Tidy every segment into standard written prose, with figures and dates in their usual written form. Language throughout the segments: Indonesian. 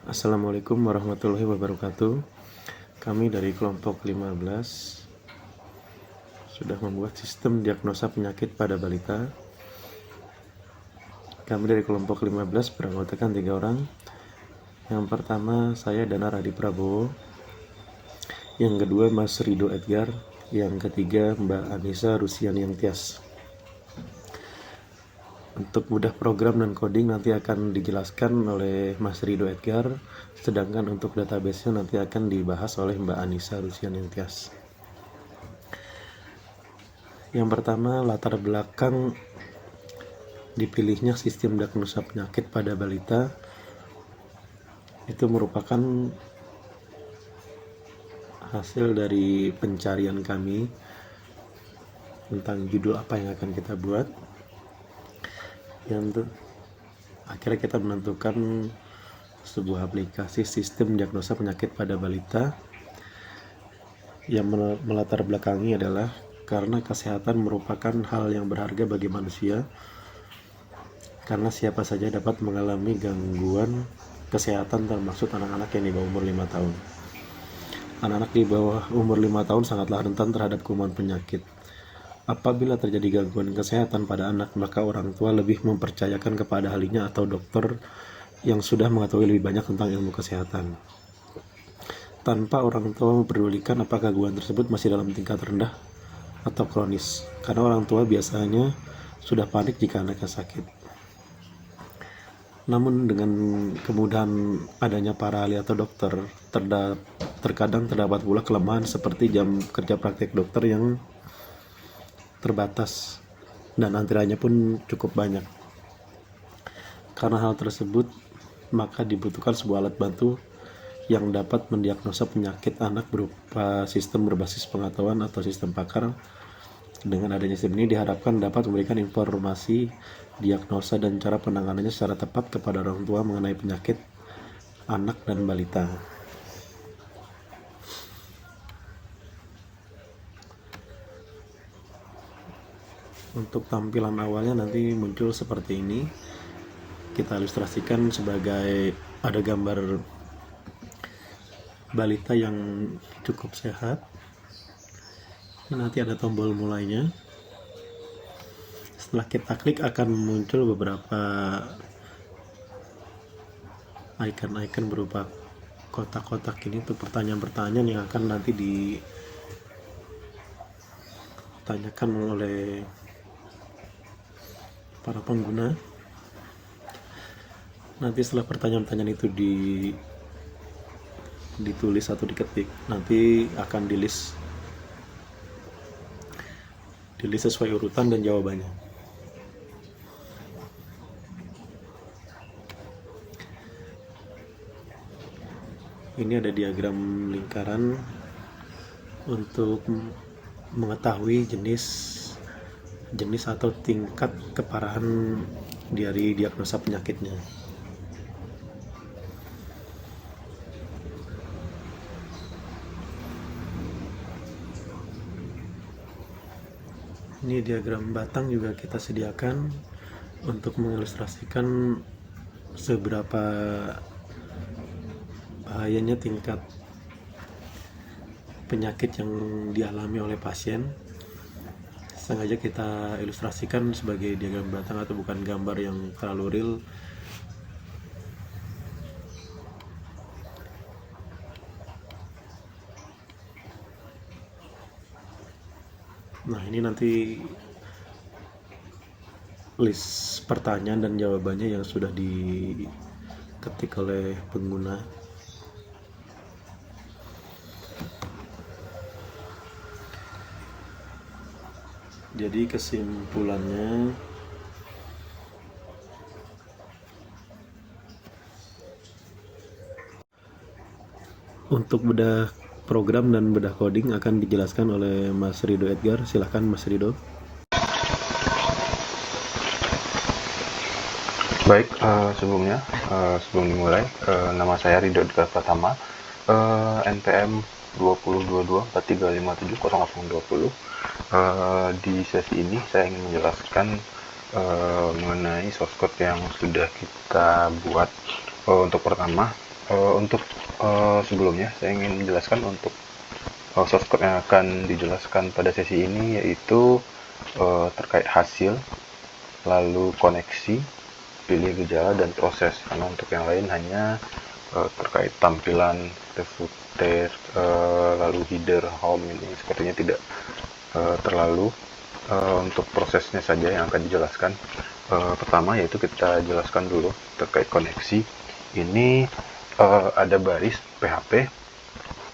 Assalamualaikum warahmatullahi wabarakatuh. Kami dari kelompok 15 sudah membuat sistem diagnosa penyakit pada balita. Kami dari kelompok 15 beranggotakan 3 orang. Yang pertama saya Dana Radi Prabowo, yang kedua Mas Rido Edgar, yang ketiga Mbak Anissa Rusiani Tias. Untuk mudah program dan coding nanti akan dijelaskan oleh Mas Rido Edgar, sedangkan untuk database-nya nanti akan dibahas oleh Mbak Anissa Rusiani Tias. Yang pertama, latar belakang dipilihnya sistem diagnosa penyakit pada balita itu merupakan hasil dari pencarian kami tentang judul apa yang akan kita buat. Yang akhirnya kita menentukan sebuah aplikasi sistem diagnosa penyakit pada balita yang melatar belakangi adalah karena kesehatan merupakan hal yang berharga bagi manusia, karena siapa saja dapat mengalami gangguan kesehatan, termasuk anak-anak yang di bawah umur 5 tahun. Anak-anak di bawah umur 5 tahun sangatlah rentan terhadap kuman penyakit. Apabila terjadi gangguan kesehatan pada anak, maka orang tua lebih mempercayakan kepada ahlinya atau dokter yang sudah mengetahui lebih banyak tentang ilmu kesehatan, tanpa orang tua memperdulikan apakah gangguan tersebut masih dalam tingkat rendah atau kronis, karena orang tua biasanya sudah panik jika anaknya sakit. Namun dengan kemudahan adanya para ahli atau dokter, terkadang terdapat pula kelemahan seperti jam kerja praktek dokter yang terbatas dan antriannya pun cukup banyak. Karena hal tersebut, maka dibutuhkan sebuah alat bantu yang dapat mendiagnosa penyakit anak berupa sistem berbasis pengetahuan atau sistem pakar. Dengan adanya sistem ini diharapkan dapat memberikan informasi, diagnosa, dan cara penanganannya secara tepat kepada orang tua mengenai penyakit anak dan balita. Untuk tampilan awalnya nanti muncul seperti ini. Kita ilustrasikan sebagai ada gambar balita yang cukup sehat. Nanti ada tombol mulainya. Setelah kita klik akan muncul beberapa icon-icon berupa kotak-kotak ini untuk pertanyaan-pertanyaan yang akan nanti ditanyakan oleh para pengguna. Nanti setelah pertanyaan-pertanyaan itu ditulis atau diketik, nanti akan di list sesuai urutan dan jawabannya. Ini ada diagram lingkaran untuk mengetahui jenis atau tingkat keparahan dari diagnosa penyakitnya. Ini diagram batang juga kita sediakan untuk mengilustrasikan seberapa bahayanya tingkat penyakit yang dialami oleh pasien. Sengaja kita ilustrasikan sebagai diagram batang atau bukan gambar yang terlalu real. Nah, ini nanti list pertanyaan dan jawabannya yang sudah diketik oleh pengguna. Jadi kesimpulannya, untuk bedah program dan bedah coding akan dijelaskan oleh Mas Rido Edgar. Silahkan Mas Rido. Baik, sebelum dimulai, nama saya Rido Edgar Pratama, NPM 202243570020. Di sesi ini saya ingin menjelaskan mengenai source code yang sudah kita buat. Untuk pertama, Untuk sebelumnya saya ingin menjelaskan untuk source code yang akan dijelaskan pada sesi ini, yaitu terkait hasil, lalu koneksi, pilih gejala, dan proses. Karena untuk yang lain hanya terkait tampilan, footer, lalu header, home, ini sepertinya tidak terlalu. Untuk prosesnya saja yang akan dijelaskan. Pertama yaitu kita jelaskan dulu terkait koneksi. Ini ada baris PHP,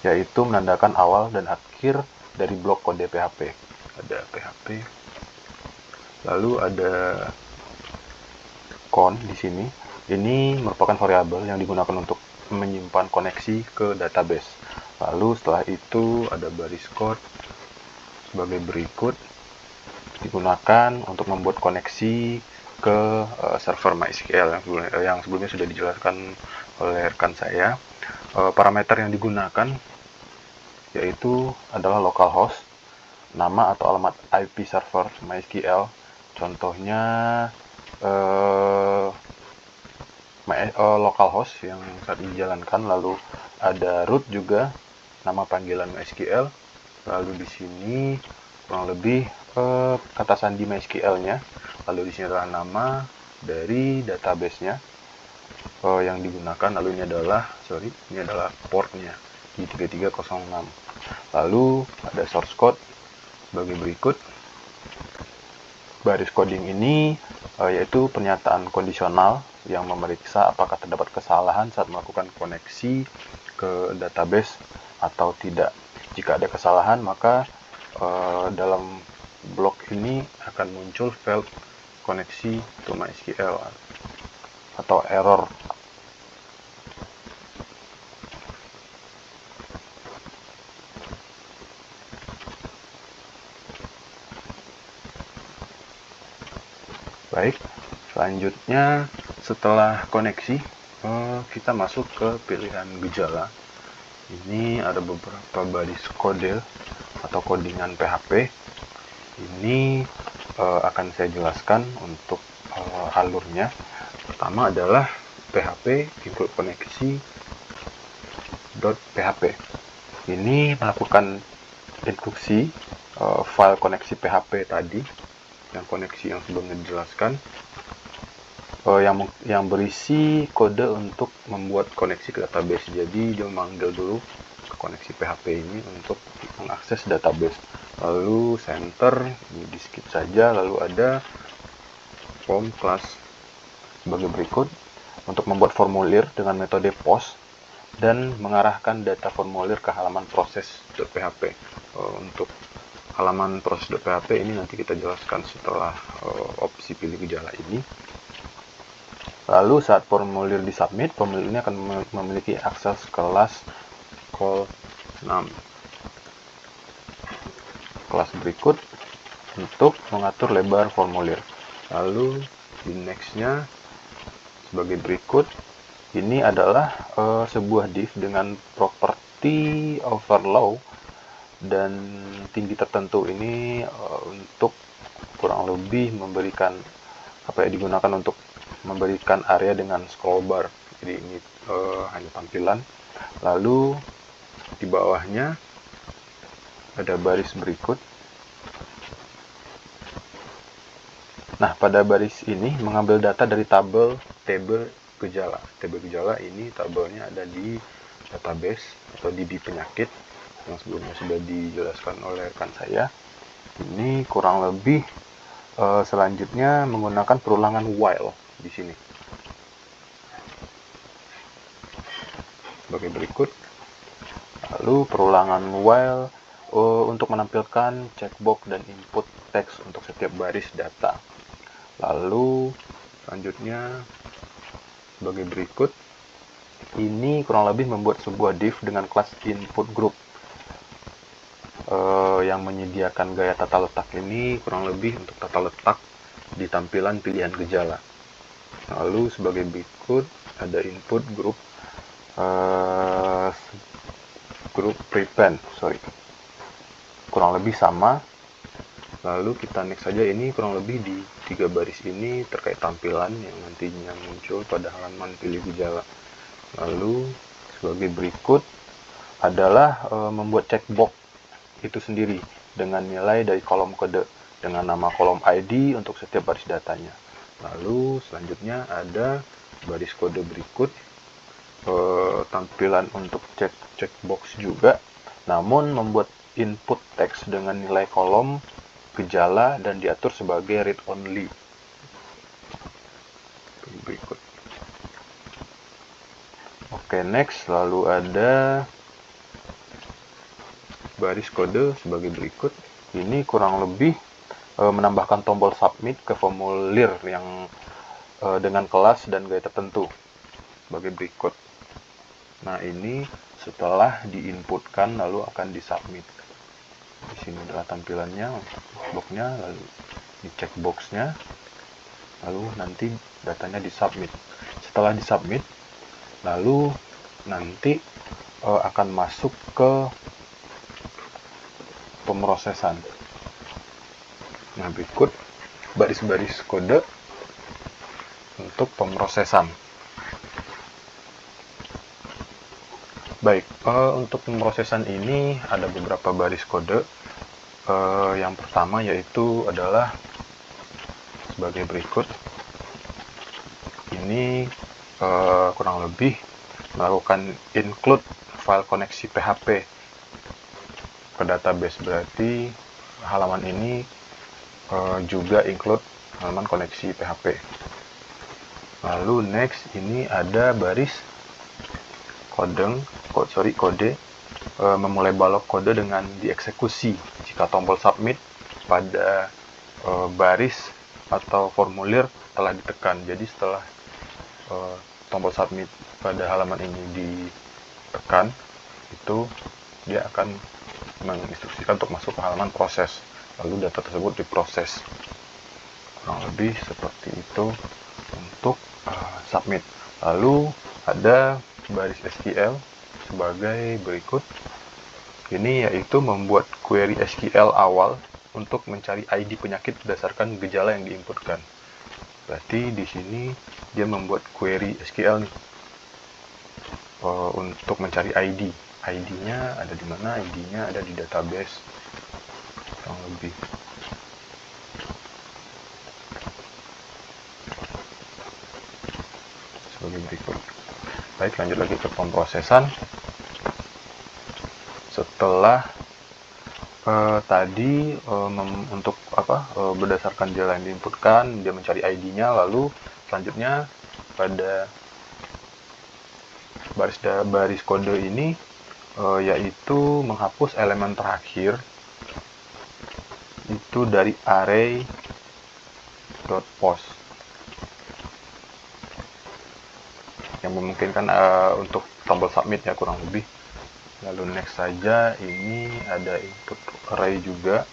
yaitu menandakan awal dan akhir dari blok kode PHP. Ada PHP, lalu ada con di sini. Ini merupakan variabel yang digunakan untuk menyimpan koneksi ke database. Lalu setelah itu ada baris code sebagai berikut, digunakan untuk membuat koneksi ke server MySQL yang sebelumnya sudah dijelaskan oleh rekan saya. Parameter yang digunakan yaitu adalah localhost, nama atau alamat IP server MySQL. Contohnya localhost yang saat dijalankan, lalu ada root juga, nama panggilan MySQL, lalu di sini kurang lebih kata sandi MySQL-nya, lalu di sini adalah nama dari database-nya yang digunakan, lalu ini adalah portnya di 3306. Lalu ada source code sebagai berikut. Baris coding ini yaitu pernyataan kondisional yang memeriksa apakah terdapat kesalahan saat melakukan koneksi ke database atau tidak. Jika ada kesalahan, maka dalam blok ini akan muncul failed koneksi to MySQL atau error. Baik, selanjutnya setelah koneksi kita masuk ke pilihan gejala. Ini ada beberapa baris kode atau codingan PHP. Ini akan saya jelaskan untuk alurnya. Pertama adalah PHP include koneksi .php. Ini melakukan instruksi file koneksi PHP tadi, yang koneksi yang sebelumnya dijelaskan, yang berisi kode untuk membuat koneksi ke database. Jadi dia memanggil dulu ke koneksi PHP ini untuk mengakses database. Lalu center, ini di skip saja. Lalu ada form class sebagai berikut, untuk membuat formulir dengan metode post dan mengarahkan data formulir ke halaman proses.php. Untuk halaman proses.php ini nanti kita jelaskan setelah opsi pilih gejala ini. Lalu saat formulir disubmit, formulir ini akan memiliki akses kelas call num. Kelas berikut untuk mengatur lebar formulir. Lalu di next-nya sebagai berikut, ini adalah sebuah div dengan properti overflow dan tinggi tertentu. Ini untuk kurang lebih memberikan digunakan untuk memberikan area dengan scroll bar. Jadi ini hanya tampilan. Lalu di bawahnya ada baris berikut. Nah, pada baris ini mengambil data dari tabel gejala. Tabel gejala ini tabelnya ada di database atau DB penyakit yang sebelumnya sudah dijelaskan oleh rekan saya. Ini kurang lebih selanjutnya menggunakan perulangan while di sini. Sebagai berikut. Lalu perulangan while untuk menampilkan checkbox dan input teks untuk setiap baris data. Lalu selanjutnya sebagai berikut, ini kurang lebih membuat sebuah div dengan kelas input group yang menyediakan gaya tata letak ini kurang lebih untuk tata letak di tampilan pilihan gejala. Lalu sebagai berikut ada input group prevent, kurang lebih sama. Lalu kita next saja. Ini kurang lebih di 3 baris ini terkait tampilan yang nantinya muncul pada halaman pilih gejala. Lalu sebagai berikut adalah membuat checkbox itu sendiri dengan nilai dari kolom kode dengan nama kolom ID untuk setiap baris datanya. Lalu selanjutnya ada baris kode berikut, tampilan untuk checkbox juga, namun membuat input teks dengan nilai kolom gejala dan diatur sebagai read only. Berikut. Oke, next. Lalu ada baris kode sebagai berikut. Ini kurang lebih menambahkan tombol submit ke formulir yang dengan kelas dan gaya tertentu sebagai berikut. Nah, ini setelah diinputkan lalu akan disubmit. Di sini adalah tampilannya, boxnya, lalu di checkboxnya, lalu nanti datanya disubmit. Setelah disubmit, lalu nanti akan masuk ke pemrosesan. Nah, berikut baris-baris kode untuk pemrosesan. Baik, untuk pemrosesan ini ada beberapa baris kode. Yang pertama yaitu adalah sebagai berikut. Ini kurang lebih melakukan include file koneksi PHP ke database, berarti halaman ini juga include halaman koneksi PHP. Lalu next ini ada baris kode memulai balok kode dengan dieksekusi jika tombol submit pada baris atau formulir telah ditekan. Jadi setelah tombol submit pada halaman ini ditekan, itu dia akan menginstruksikan untuk masuk ke halaman proses, lalu data tersebut diproses. Kurang lebih seperti itu untuk submit. Lalu ada baris SQL sebagai berikut. Ini yaitu membuat query SQL awal untuk mencari ID penyakit berdasarkan gejala yang diinputkan. Berarti di sini dia membuat query SQL nih untuk mencari ID. ID-nya ada di mana? ID-nya ada di database. Kurang lebih. Sebagai berikut. Baik, lanjut lagi ke pemrosesan. Setelah tadi untuk berdasarkan gejala yang diinputkan, dia mencari ID-nya, lalu selanjutnya pada baris kode ini yaitu menghapus elemen terakhir itu dari array.post yang memungkinkan untuk tombol submit ya, kurang lebih. Lalu next saja, ini ada input array juga.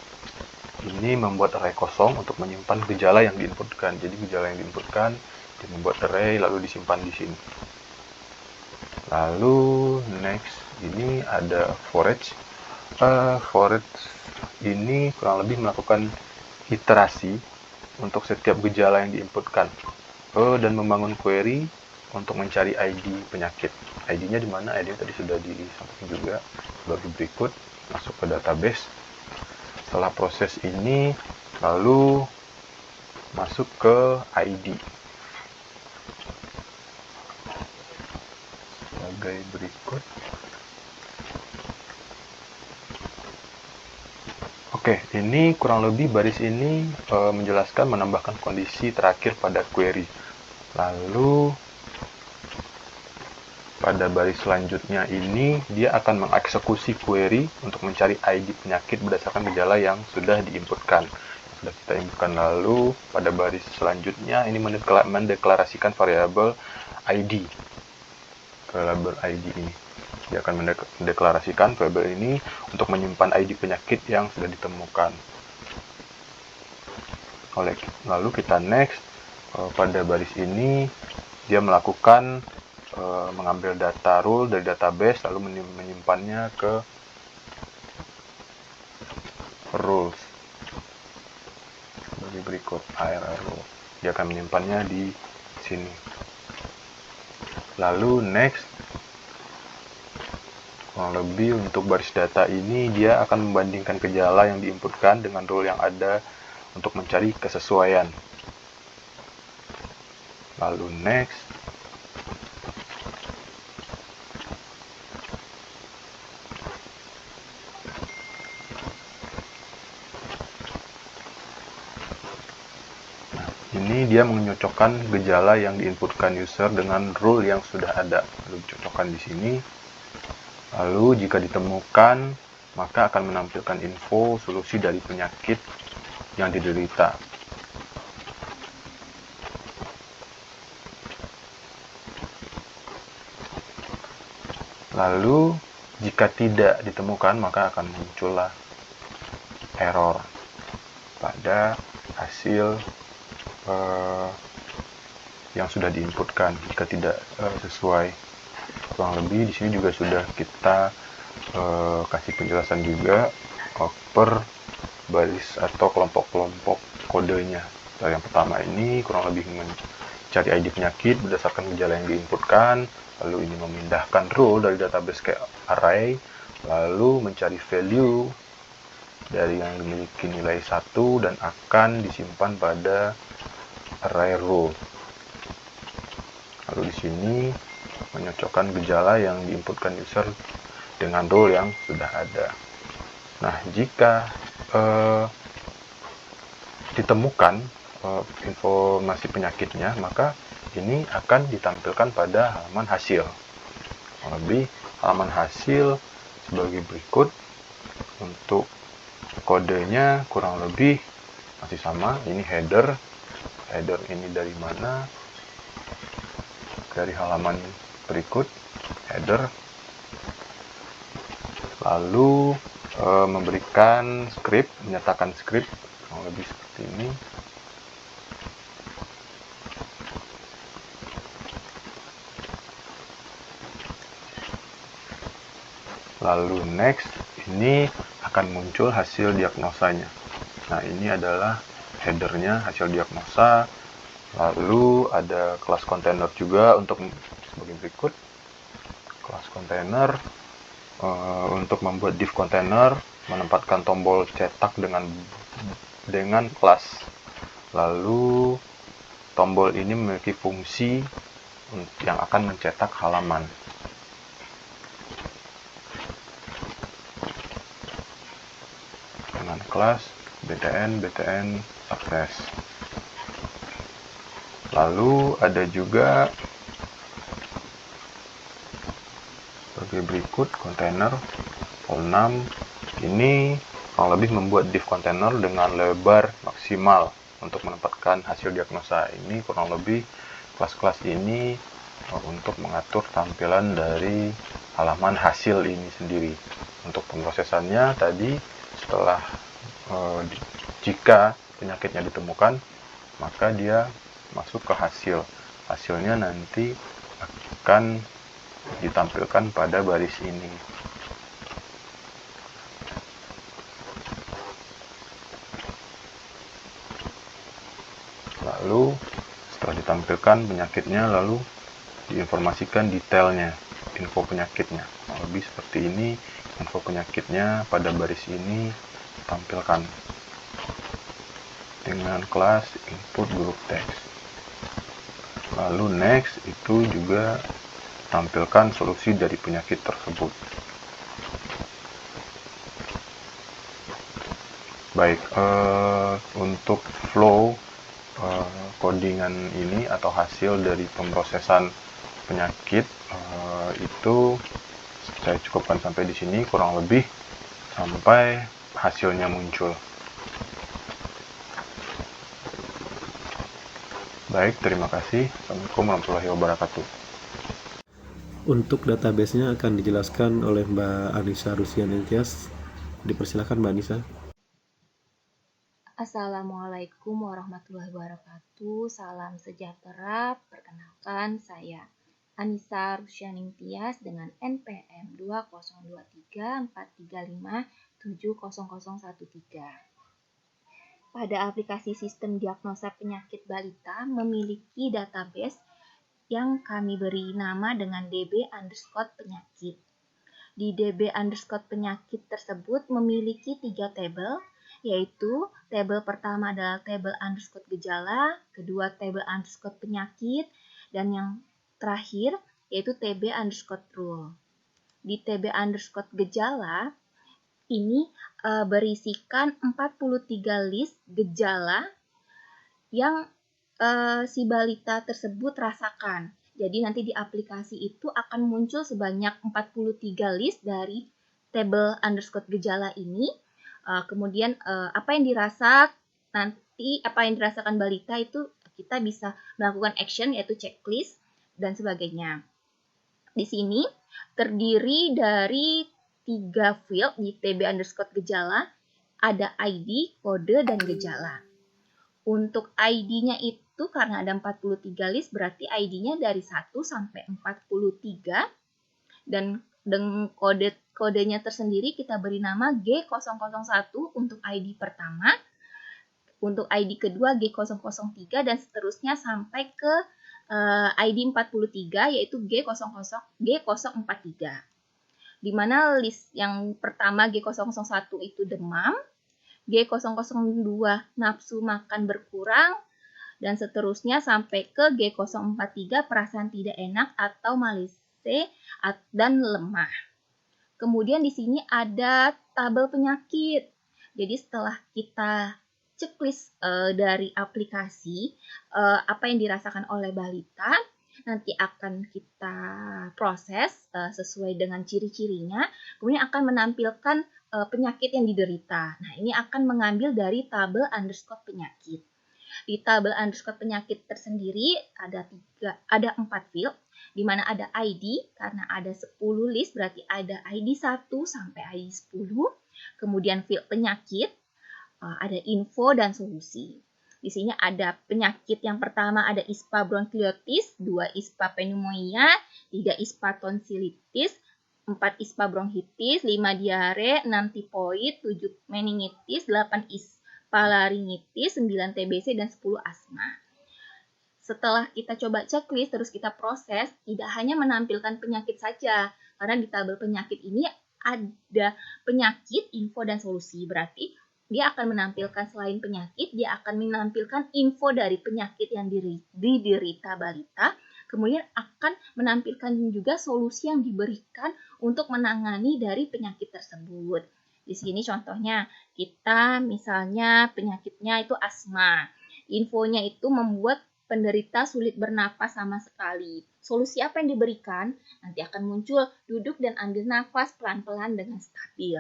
Ini membuat array kosong untuk menyimpan gejala yang diinputkan. Jadi gejala yang diinputkan dia membuat array lalu disimpan di sini. Lalu next ini ada forage. Forage ini kurang lebih melakukan iterasi untuk setiap gejala yang diinputkan dan membangun query untuk mencari ID penyakit. ID-nya di mana? ID tadi sudah disampaikan juga sebagai berikut, masuk ke database. Setelah proses ini lalu masuk ke ID sebagai berikut. Oke, ini kurang lebih baris ini menjelaskan menambahkan kondisi terakhir pada query. Lalu pada baris selanjutnya ini dia akan mengeksekusi query untuk mencari ID penyakit berdasarkan gejala yang sudah diinputkan. Sudah kita inputkan. Lalu pada baris selanjutnya ini mendeklarasikan variabel ID ke label ID ini. Dia akan mendeklarasikan variabel ini untuk menyimpan ID penyakit yang sudah ditemukan. Lalu kita next, pada baris ini dia melakukan mengambil data rule dari database lalu menyimpannya ke rules sebagai berikut. ARR rule dia akan menyimpannya di sini. Lalu next, kurang lebih untuk baris data ini dia akan membandingkan gejala yang diinputkan dengan rule yang ada untuk mencari kesesuaian. Lalu next, ini dia menyocokkan gejala yang diinputkan user dengan rule yang sudah ada. Lalu cocokkan di sini. Lalu jika ditemukan, maka akan menampilkan info solusi dari penyakit yang diderita. Lalu jika tidak ditemukan, maka akan muncullah error pada hasil yang sudah diinputkan jika tidak sesuai. Kurang lebih di sini juga sudah kita kasih penjelasan juga per baris atau kelompok-kelompok kodenya. Dari yang pertama ini kurang lebih mencari ID penyakit berdasarkan gejala yang diinputkan, lalu ini memindahkan row dari database ke array, lalu mencari value dari yang memiliki nilai 1 dan akan disimpan pada array row. Lalu di sini menyocokkan gejala yang diinputkan user dengan rule yang sudah ada. Nah, jika ditemukan informasi penyakitnya, maka ini akan ditampilkan pada halaman hasil. Lebih halaman hasil sebagai berikut. Untuk kodenya kurang lebih masih sama. Ini header ini dari mana? Dari halaman berikut, header. Lalu memberikan script, menyatakan script kurang lebih seperti ini. Lalu next, ini akan muncul hasil diagnosanya. Nah, ini adalah headernya, hasil diagnosa. Lalu ada kelas container juga untuk sebagai berikut. Kelas container untuk membuat div container, menempatkan tombol cetak dengan kelas. Lalu tombol ini memiliki fungsi yang akan mencetak halaman. Dengan kelas btn success. Lalu ada juga sebagai berikut container vol6. Ini kurang lebih membuat div container dengan lebar maksimal untuk menempatkan hasil diagnosa. Ini kurang lebih kelas-kelas ini untuk mengatur tampilan dari halaman hasil ini sendiri. Untuk pemrosesannya tadi, setelah jika penyakitnya ditemukan, maka dia masuk ke hasil. Hasilnya nanti akan ditampilkan pada baris ini. Lalu setelah ditampilkan penyakitnya, lalu diinformasikan detailnya, info penyakitnya. Lebih seperti ini, info penyakitnya pada baris ini ditampilkan dengan kelas input group text. Lalu next itu juga tampilkan solusi dari penyakit tersebut. Baik, untuk flow codingan ini atau hasil dari pemrosesan penyakit itu saya cukupkan sampai di sini, kurang lebih sampai hasilnya muncul. Baik, terima kasih. Assalamualaikum warahmatullahi wabarakatuh. Untuk database-nya akan dijelaskan oleh Mbak Anissa Rusyantias. Dipersilakan Mbak Anissa. Assalamualaikum warahmatullahi wabarakatuh. Salam sejahtera. Perkenalkan, saya Anissa Rusyantias dengan NPM 202343570013. Pada aplikasi sistem diagnosa penyakit balita memiliki database yang kami beri nama dengan DB underscore penyakit. Di DB underscore penyakit tersebut memiliki 3 tabel, yaitu tabel pertama adalah tabel underscore gejala, kedua tabel underscore penyakit, dan yang terakhir yaitu TB underscore rule. Di TB underscore gejala, ini berisikan 43 list gejala yang si balita tersebut rasakan. Jadi nanti di aplikasi itu akan muncul sebanyak 43 list dari tabel underscore gejala ini. Kemudian apa yang dirasakan balita itu kita bisa melakukan action yaitu checklist dan sebagainya. Di sini terdiri dari 3 field di TB underscore gejala, ada ID, kode, dan gejala. Untuk ID-nya itu karena ada 43 list berarti ID-nya dari 1 sampai 43 dan dengan kodenya tersendiri kita beri nama G001 untuk ID pertama, untuk ID kedua G003 dan seterusnya sampai ke ID 43 yaitu G043. Di mana list yang pertama G001 itu demam, G002 nafsu makan berkurang, dan seterusnya sampai ke G043 perasaan tidak enak atau malese dan lemah. Kemudian di sini ada tabel penyakit. Jadi setelah kita checklist dari aplikasi apa yang dirasakan oleh balita, nanti akan kita proses sesuai dengan ciri-cirinya, kemudian akan menampilkan penyakit yang diderita. Nah, ini akan mengambil dari tabel underscore penyakit. Di tabel underscore penyakit tersendiri ada 4 field, di mana ada ID, karena ada 10 list, berarti ada ID 1 sampai ID 10. Kemudian field penyakit, ada info dan solusi. Di sini ada penyakit yang pertama ada ISPA bronkiolitis, 2 ISPA pneumonia, 3 ISPA tonsilitis, 4 ISPA bronkitis, 5 diare, 6 tipoid, 7 meningitis, 8 ISPA laringitis, 9 TBC, dan 10 asma. Setelah kita coba checklist, terus kita proses, tidak hanya menampilkan penyakit saja, karena di tabel penyakit ini ada penyakit, info, dan solusi. Berarti dia akan menampilkan selain penyakit, dia akan menampilkan info dari penyakit yang diderita balita, kemudian akan menampilkan juga solusi yang diberikan untuk menangani dari penyakit tersebut. Di sini contohnya, kita misalnya penyakitnya itu asma. Infonya itu membuat penderita sulit bernapas sama sekali. Solusi apa yang diberikan? Nanti akan muncul duduk dan ambil nafas pelan-pelan dengan stabil.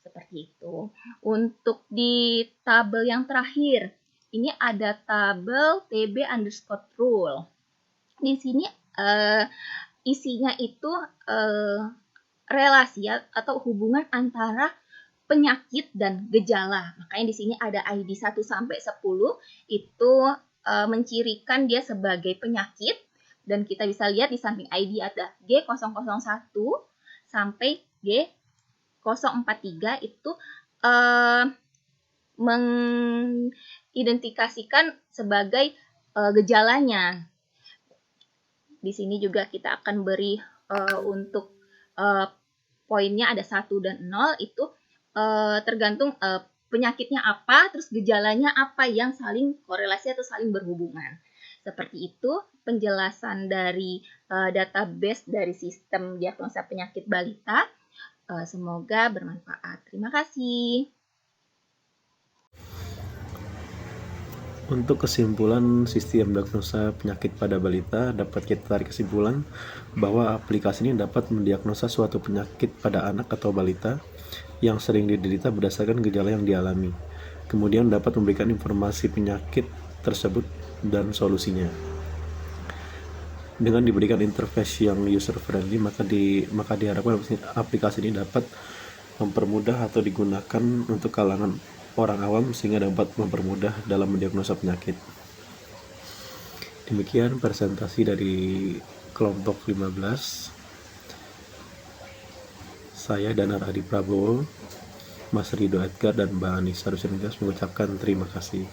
Seperti itu. Untuk di tabel yang terakhir, ini ada tabel TB underscore rule. Di sini isinya itu relasi atau hubungan antara penyakit dan gejala. Makanya di sini ada ID 1 sampai 10 itu mencirikan dia sebagai penyakit, dan kita bisa lihat di samping ID ada G001 sampai G043 itu mengidentifikasikan sebagai gejalanya. Di sini juga kita akan beri untuk poinnya ada 1 dan 0 itu tergantung penyakitnya apa, terus gejalanya apa yang saling korelasi atau saling berhubungan. Seperti itu penjelasan dari database dari sistem diagnosa penyakit balita. Semoga bermanfaat. Terima kasih. Untuk kesimpulan sistem diagnosa penyakit pada balita, dapat kita tarik kesimpulan bahwa aplikasi ini dapat mendiagnosa suatu penyakit pada anak atau balita yang sering diderita berdasarkan gejala yang dialami. Kemudian dapat memberikan informasi penyakit tersebut dan solusinya. Dengan diberikan interface yang user friendly, maka diharapkan aplikasi ini dapat mempermudah atau digunakan untuk kalangan orang awam sehingga dapat mempermudah dalam mendiagnosa penyakit. Demikian presentasi dari kelompok 15. Saya Danar Adi Prabowo, Mas Rido Edgar, dan Mbak Anissa Rusyaningtyas mengucapkan terima kasih.